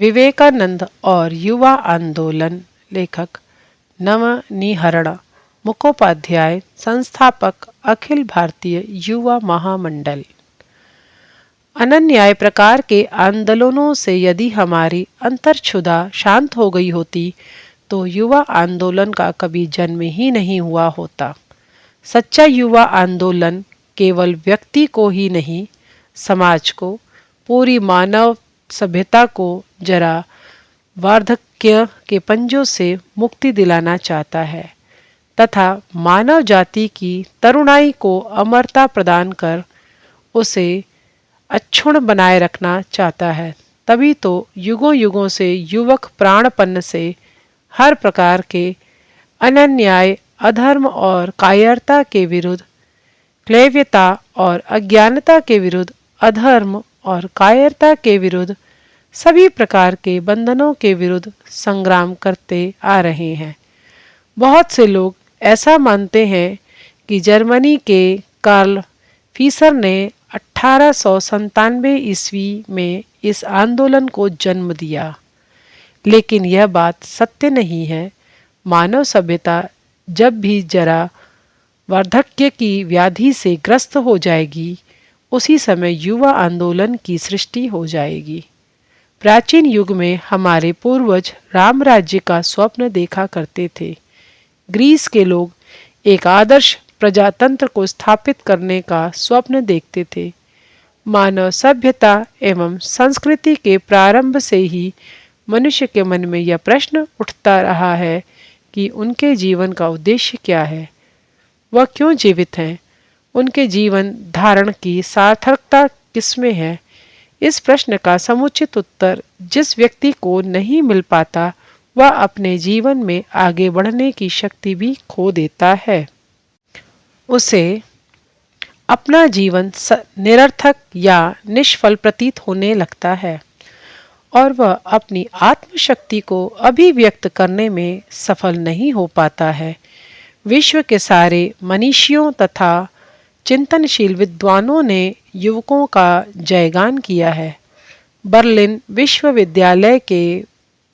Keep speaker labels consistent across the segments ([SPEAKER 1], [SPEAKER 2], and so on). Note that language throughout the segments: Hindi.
[SPEAKER 1] विवेकानंद और युवा आंदोलन। लेखक नवनीहरण मुखोपाध्याय, संस्थापक अखिल भारतीय युवा महामंडल। अनन्याय प्रकार के आंदोलनों से यदि हमारी अंतर्क्षुधा शांत हो गई होती तो युवा आंदोलन का कभी जन्म ही नहीं हुआ होता। सच्चा युवा आंदोलन केवल व्यक्ति को ही नहीं, समाज को, पूरी मानव सभ्यता को जरा वार्धक्य के पंजों से मुक्ति दिलाना चाहता है तथा मानव जाति की तरुणाई को अमरता प्रदान कर उसे अक्षुण्ण बनाए रखना चाहता है। तभी तो युगों युगों से युवक प्राणपन्न से हर प्रकार के अनन्याय, अधर्म और कायरता के विरुद्ध, क्लैव्यता और अज्ञानता के विरुद्ध, अधर्म और कायरता के विरुद्ध, सभी प्रकार के बंधनों के विरुद्ध संग्राम करते आ रहे हैं। बहुत से लोग ऐसा मानते हैं कि जर्मनी के कार्ल फीसर ने 1897 ईस्वी में इस आंदोलन को जन्म दिया, लेकिन यह बात सत्य नहीं है। मानव सभ्यता जब भी जरा वार्धक्य की व्याधि से ग्रस्त हो जाएगी, उसी समय युवा आंदोलन की सृष्टि हो जाएगी। प्राचीन युग में हमारे पूर्वज राम राज्य का स्वप्न देखा करते थे। ग्रीस के लोग एक आदर्श प्रजातंत्र को स्थापित करने का स्वप्न देखते थे। मानव सभ्यता एवं संस्कृति के प्रारंभ से ही मनुष्य के मन में यह प्रश्न उठता रहा है कि उनके जीवन का उद्देश्य क्या है, वह क्यों जीवित हैं, उनके जीवन धारण की सार्थकता किसमें है। इस प्रश्न का समुचित उत्तर जिस व्यक्ति को नहीं मिल पाता, वह अपने जीवन में आगे बढ़ने की शक्ति भी खो देता है। उसे अपना जीवन निरर्थक या निष्फल प्रतीत होने लगता है और वह अपनी आत्मशक्ति को अभिव्यक्त करने में सफल नहीं हो पाता है। विश्व के सारे मनीषियों तथा चिंतनशील विद्वानों ने युवकों का जयगान किया है। बर्लिन विश्वविद्यालय के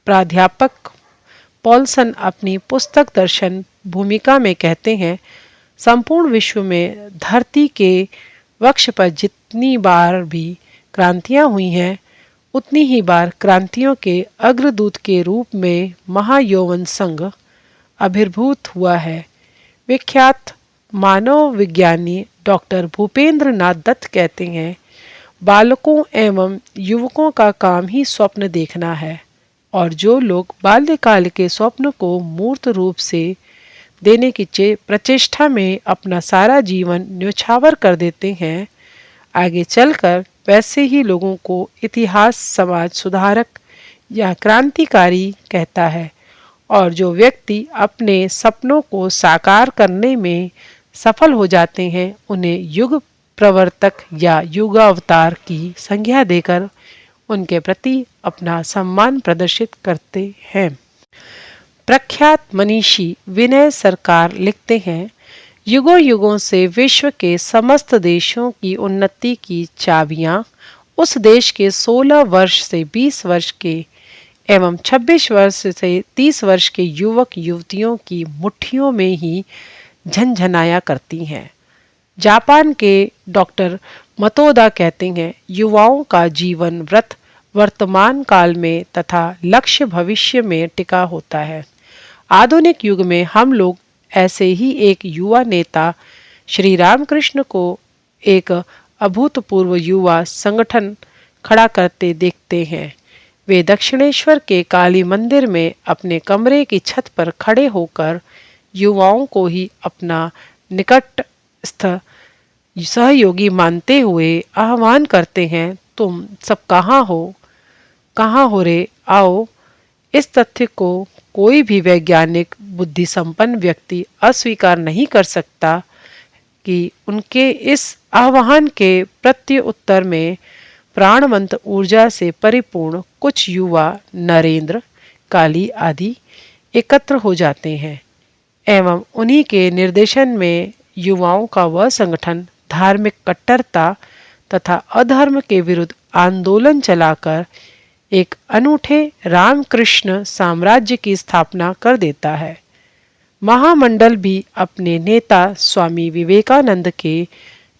[SPEAKER 1] प्राध्यापक पॉलसन अपनी पुस्तक दर्शन भूमिका में कहते हैं, संपूर्ण विश्व में धरती के वक्ष पर जितनी बार भी क्रांतियां हुई हैं, उतनी ही बार क्रांतियों के अग्रदूत के रूप में महायौवन संघ आविर्भूत हुआ है। विख्यात मानव विज्ञानी डॉक्टर भूपेंद्र नाथ दत्त कहते हैं, बालकों एवं युवकों का काम ही स्वप्न देखना है, और जो लोग बाल्यकाल के स्वप्न को मूर्त रूप से देने की प्रचेष्टा में अपना सारा जीवन न्योछावर कर देते हैं, आगे चलकर वैसे ही लोगों को इतिहास समाज सुधारक या क्रांतिकारी कहता है। और जो व्यक्ति अपने सपनों को साकार करने में सफल हो जाते हैं, उन्हें युग प्रवर्तक या युगावतार की संज्ञा देकर उनके प्रति अपना सम्मान प्रदर्शित करते हैं। प्रख्यात मनीषी विनय सरकार लिखते हैं, युगों युगों से विश्व के समस्त देशों की उन्नति की चाबियां उस देश के 16 वर्ष से 20 वर्ष के एवं 26 वर्ष से 30 वर्ष के युवक युवतियों की मुट्ठियों में ही झनझनाया करती हैं। जापान के डॉक्टर मतोदा कहते हैं, युवाओं का जीवन व्रत वर्तमान काल में तथा लक्ष्य भविष्य में टिका होता है। आधुनिक युग में हम लोग ऐसे ही एक युवा नेता श्री रामकृष्ण को एक अभूतपूर्व युवा संगठन खड़ा करते देखते हैं। वे दक्षिणेश्वर के काली मंदिर में अपने कमरे की छत पर खड़े होकर युवाओं को ही अपना निकटस्थ सहयोगी मानते हुए आह्वान करते हैं, तुम सब कहाँ हो रे, आओ। इस तथ्य को कोई भी वैज्ञानिक बुद्धि संपन्न व्यक्ति अस्वीकार नहीं कर सकता कि उनके इस आह्वान के प्रत्युत्तर में प्राणवंत ऊर्जा से परिपूर्ण कुछ युवा नरेंद्र, काली आदि एकत्र हो जाते हैं एवं उन्हीं के निर्देशन में युवाओं का वह संगठन धार्मिक कट्टरता तथा अधर्म के विरुद्ध आंदोलन चलाकर एक अनूठे रामकृष्ण साम्राज्य की स्थापना कर देता है। महामंडल भी अपने नेता स्वामी विवेकानंद के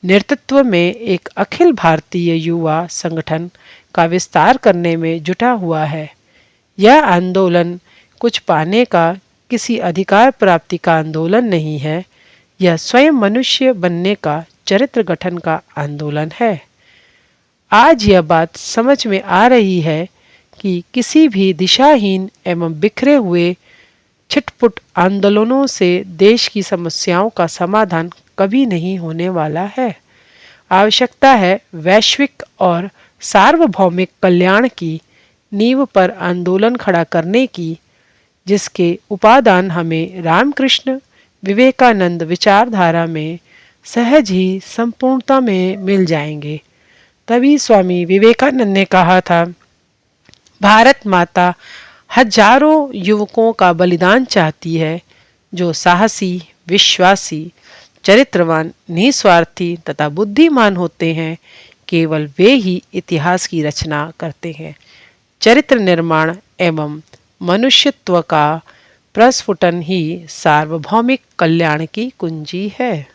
[SPEAKER 1] नेतृत्व में एक अखिल भारतीय युवा संगठन का विस्तार करने में जुटा हुआ है। यह आंदोलन कुछ पाने का, किसी अधिकार प्राप्ति का आंदोलन नहीं है। यह स्वयं मनुष्य बनने का, चरित्र गठन का आंदोलन है। आज यह बात समझ में आ रही है कि किसी भी दिशाहीन एवं बिखरे हुए छिटपुट आंदोलनों से देश की समस्याओं का समाधान कभी नहीं होने वाला है। आवश्यकता है वैश्विक और सार्वभौमिक कल्याण की नींव पर आंदोलन खड़ा करने की, जिसके उपादान हमें रामकृष्ण विवेकानंद विचारधारा में सहज ही संपूर्णता में मिल जाएंगे। तभी स्वामी विवेकानंद ने कहा था, भारत माता हजारों युवकों का बलिदान चाहती है, जो साहसी, विश्वासी, चरित्रवान, निस्वार्थी तथा बुद्धिमान होते हैं। केवल वे ही इतिहास की रचना करते हैं। चरित्र निर्माण एवं मनुष्यत्व का प्रस्फुटन ही सार्वभौमिक कल्याण की कुंजी है।